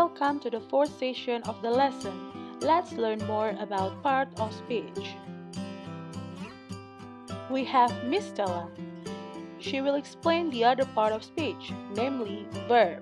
Welcome to the fourth session of the lesson. Let's learn more about part of speech. We have Miss Stella. She will explain the other part of speech, namely verb.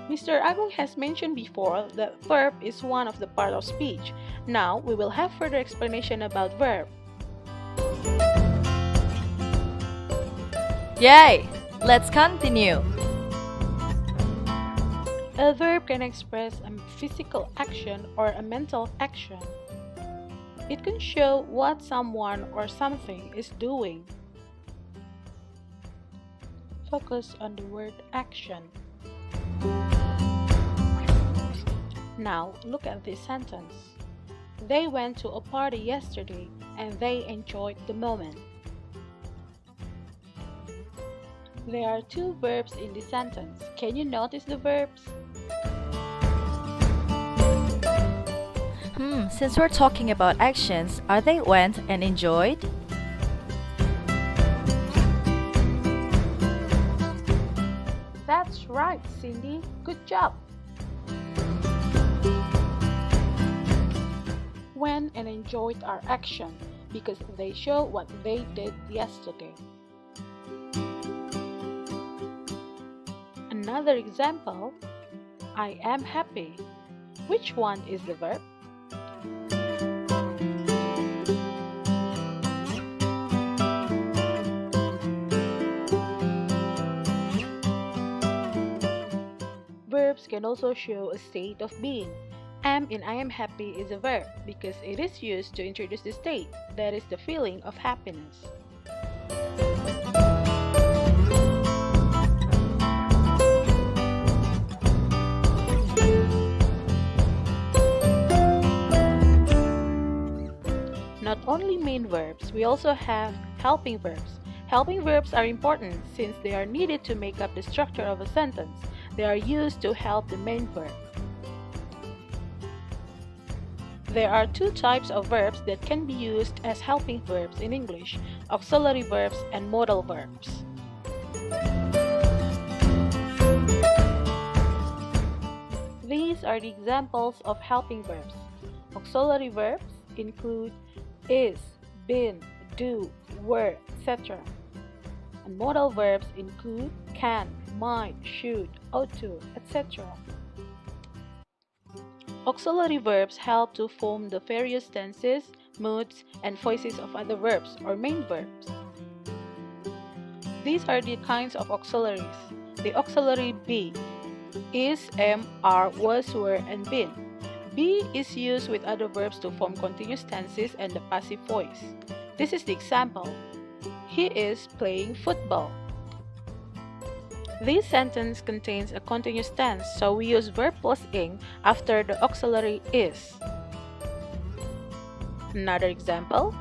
Mr. Agung has mentioned before that verb is one of the part of speech. Now we will have further explanation about verb. Yay! Let's continue. A verb can express a physical action or a mental action. It can show what someone or something is doing. Focus on the word action. Now look at this sentence. They went to a party yesterday and they enjoyed the moment. There are two verbs in this sentence. Can you notice the verbs? Since we're talking about actions, are they went and enjoyed? That's right, Cindy. Good job. Went and enjoyed are action because they show what they did yesterday. Another example, I am happy. Which one is the verb? Verbs can also show a state of being. Am in I am happy is a verb because it is used to introduce the state, that is the feeling of happiness. Not only main verbs, we also have helping verbs. Helping verbs are important since they are needed to make up the structure of a sentence. They are used to help the main verb. There are two types of verbs that can be used as helping verbs in English: auxiliary verbs and modal verbs. These are the examples of helping verbs. Auxiliary verbs include is, been, do, were, etc. And modal verbs include can, might, should, ought to, etc. Auxiliary verbs help to form the various tenses, moods, and voices of other verbs or main verbs. These are the kinds of auxiliaries. The auxiliary be, is, am, are, was, were, and been. Be is used with other verbs to form continuous tenses and the passive voice. This is the example. He is playing football. This sentence contains a continuous tense, so we use verb plus ing after the auxiliary is. Another example.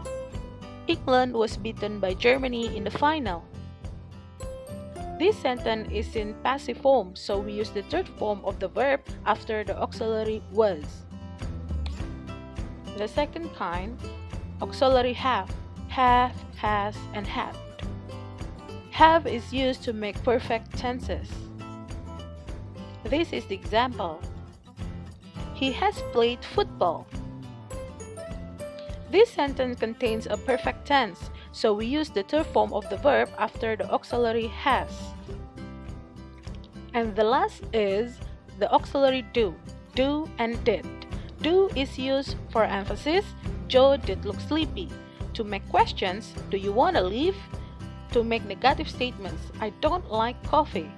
England was beaten by Germany in the final. This sentence is in passive form, so we use the third form of the verb after the auxiliary was. The second kind, auxiliary have, has, and had. Have is used to make perfect tenses. This is the example. He has played football. This sentence contains a perfect tense, so we use the third form of the verb after the auxiliary has. And the last is the auxiliary do and did. Do is used for emphasis. Joe did look sleepy. To make questions, do you want to leave? To make negative statements, I don't like coffee.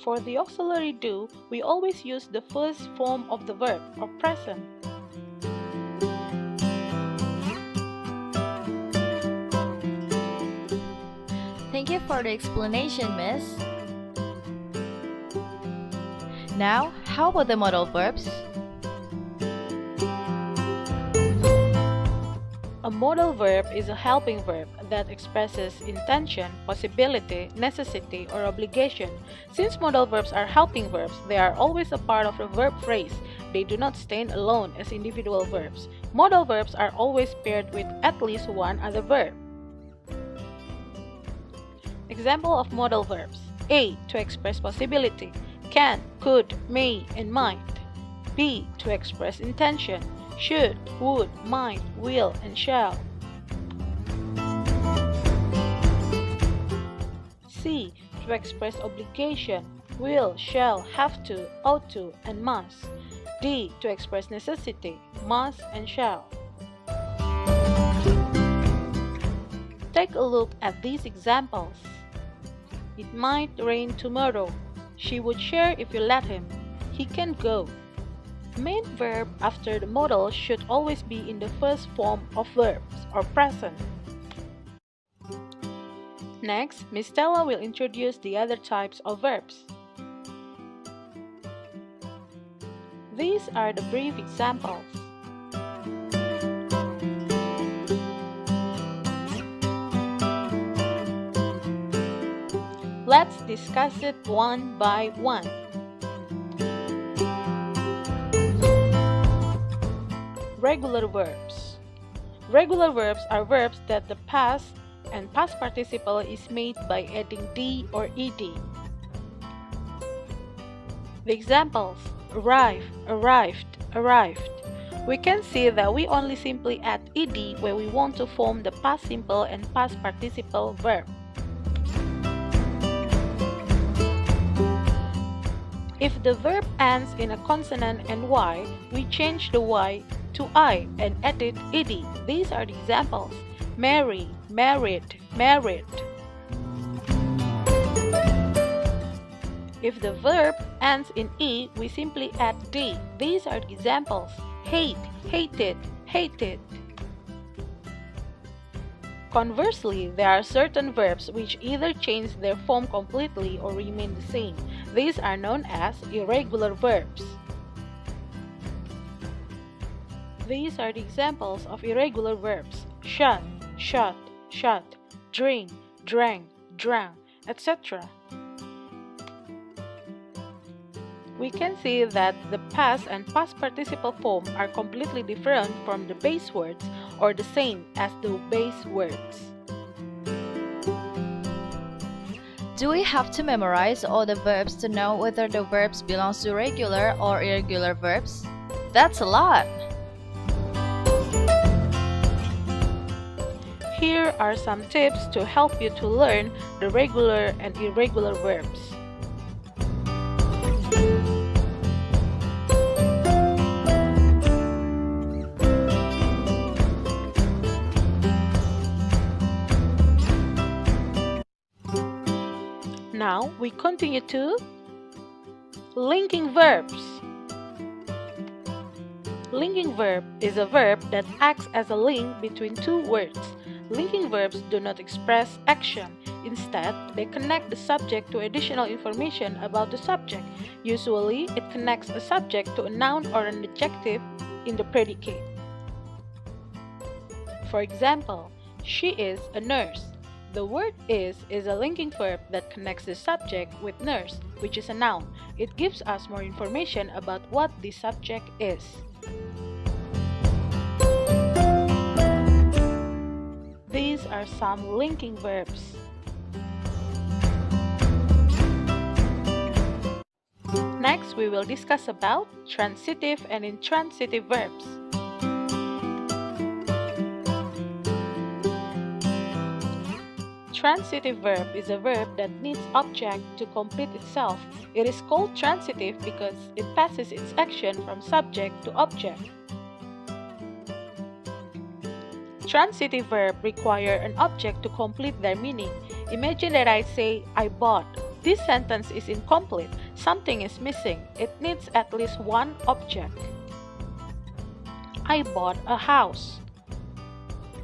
For the auxiliary do, we always use the first form of the verb or present. Thank you for the explanation, Miss. Now, how about the modal verbs? A modal verb is a helping verb that expresses intention, possibility, necessity, or obligation. Since modal verbs are helping verbs, they are always a part of the verb phrase. They do not stand alone as individual verbs. Modal verbs are always paired with at least one other verb. Example of modal verbs. A. To express possibility. Can, could, may, and might. B. To express intention. Should, would, might, will, and shall. C. To express obligation. Will, shall, have to, ought to, and must. D. To express necessity. Must and shall. Take a look at these examples. It might rain tomorrow. She would share if you let him. He can go. Main verb after the modal should always be in the first form of verbs or present. Next, Miss Stella will introduce the other types of verbs. These are the brief examples. Let's discuss it one by one. Regular verbs. Regular verbs are verbs that the past and past participle is made by adding d or ed. The examples: arrive, arrived, arrived. We can see that we only simply add ed when we want to form the past simple and past participle verb. If the verb ends in a consonant and y, we change the y to I and edit ed. These are the examples: marry, married, married. If the verb ends in e, we simply add d. These are the examples: hate, hated, hated. Conversely, there are certain verbs which either change their form completely or remain the same. These are known as irregular verbs. These are the examples of irregular verbs: shut, shut, shut, drink, drank, drank, etc. We can see that the past and past participle form are completely different from the base words or the same as the base words. Do we have to memorize all the verbs to know whether the verbs belong to regular or irregular verbs? That's a lot! Here are some tips to help you to learn the regular and irregular verbs. Now we continue to linking verbs. Linking verb is a verb that acts as a link between two words. Linking verbs do not express action. Instead, they connect the subject to additional information about the subject. Usually, it connects a subject to a noun or an adjective in the predicate. For example, she is a nurse. The word is a linking verb that connects the subject with nurse, which is a noun. It gives us more information about what the subject is. These are some linking verbs. Next, we will discuss about transitive and intransitive verbs. Transitive verb is a verb that needs object to complete itself. It is called transitive because it passes its action from subject to object. Transitive verb require an object to complete their meaning. Imagine that I say, I bought. This sentence is incomplete. Something is missing. It needs at least one object. I bought a house.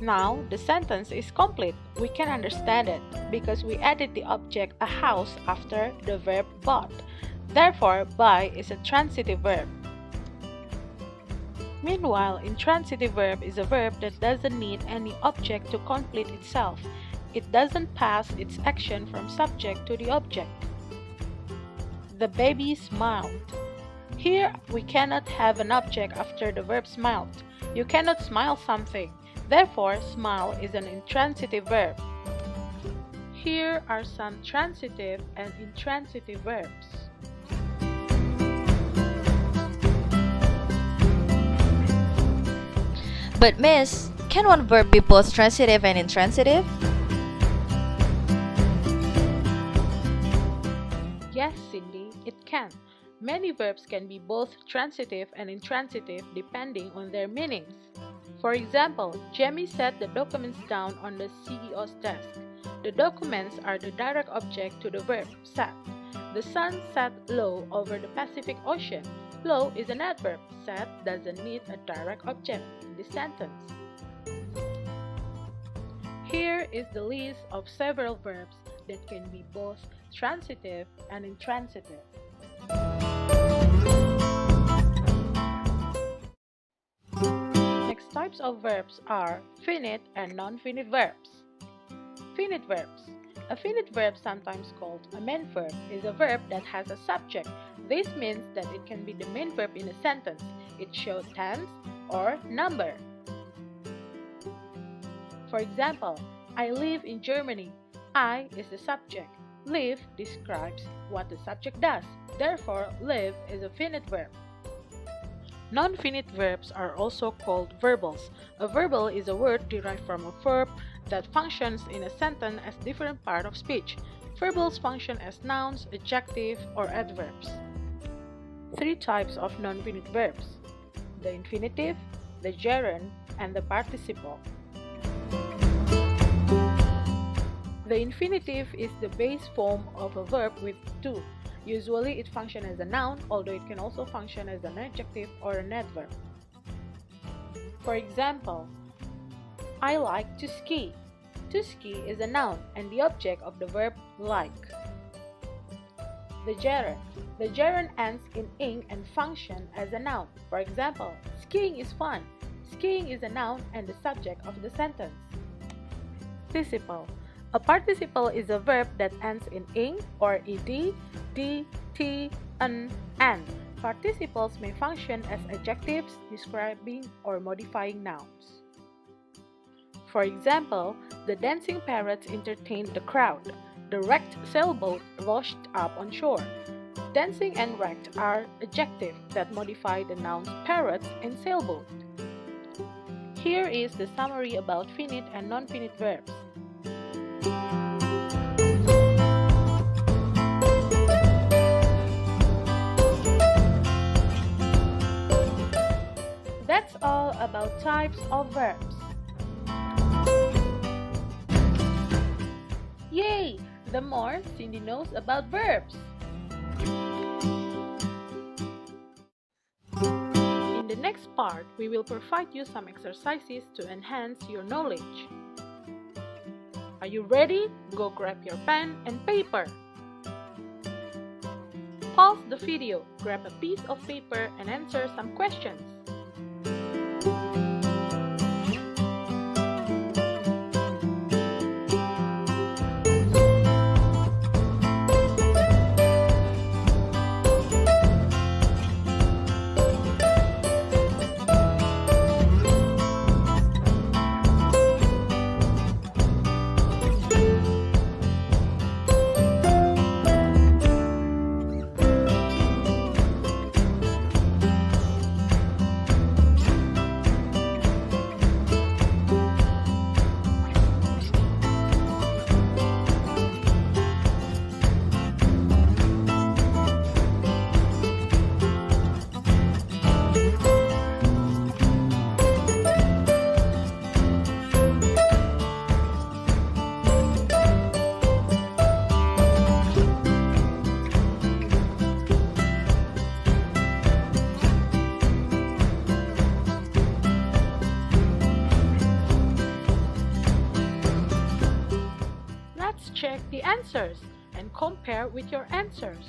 Now, the sentence is complete. We can understand it because we added the object a house after the verb bought. Therefore, buy is a transitive verb. Meanwhile, intransitive verb is a verb that doesn't need any object to complete itself. It doesn't pass its action from subject to the object. The baby smiled. Here, we cannot have an object after the verb smiled. You cannot smile something. Therefore, smile is an intransitive verb. Here are some transitive and intransitive verbs. But miss, can one verb be both transitive and intransitive? Yes, Cindy, it can. Many verbs can be both transitive and intransitive depending on their meanings. For example, Jamie set the documents down on the CEO's desk. The documents are the direct object to the verb set. The sun set low over the Pacific Ocean. Low is an adverb. Set doesn't need a direct object in this sentence. Here is the list of several verbs that can be both transitive and intransitive. Next types of verbs are finite and non-finite verbs. Finite verbs. A finite verb, sometimes called a main verb, is a verb that has a subject. This means that it can be the main verb in a sentence. It shows tense or number. For example, I live in Germany. I is the subject. Live describes what the subject does. Therefore, live is a finite verb. Non-finite verbs are also called verbals. A verbal is a word derived from a verb that functions in a sentence as different part of speech. Verbals function as nouns, adjective, or adverbs. Three types of non-finite verbs: the infinitive, the gerund, and the participle. The infinitive is the base form of a verb with to. Usually it functions as a noun, although it can also function as an adjective or an adverb. For example, I like to ski. To ski is a noun and the object of the verb like. The gerund. The gerund ends in ing and function as a noun. For example, skiing is fun. Skiing is a noun and the subject of the sentence. Participle. A participle is a verb that ends in ing or ed, d, t, n, and. Participles may function as adjectives describing or modifying nouns. For example, the dancing parrots entertained the crowd. The wrecked sailboat washed up on shore. Dancing and wrecked are adjectives that modify the nouns parrots and sailboat. Here is the summary about finite and non-finite verbs. That's all about types of verbs. Yay! The more Cindy knows about verbs. In the next part, we will provide you some exercises to enhance your knowledge. Are you ready? Go grab your pen and paper. Pause the video, grab a piece of paper and answer some questions. Check the answers and compare with your answers.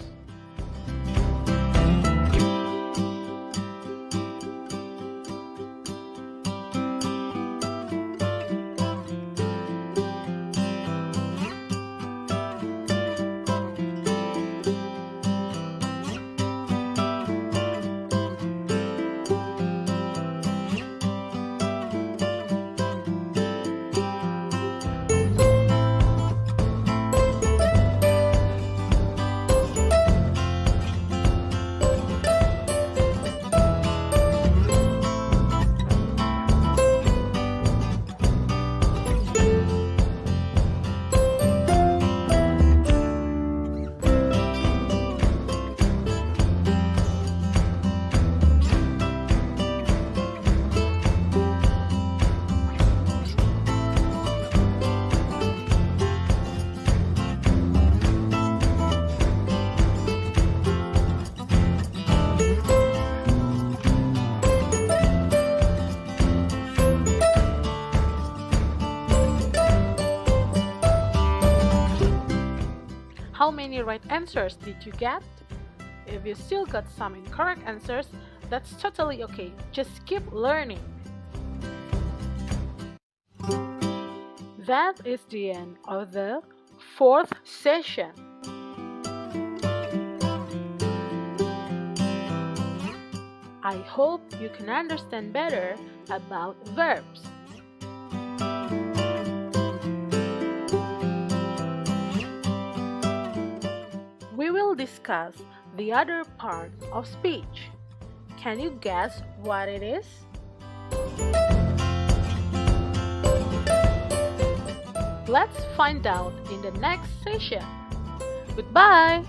many right answers did you get? If you still got some incorrect answers, that's totally okay. Just keep learning. That is the end of the fourth session. I hope you can understand better about verbs. We will discuss the other part of speech. Can you guess what it is? Let's find out in the next session. Goodbye!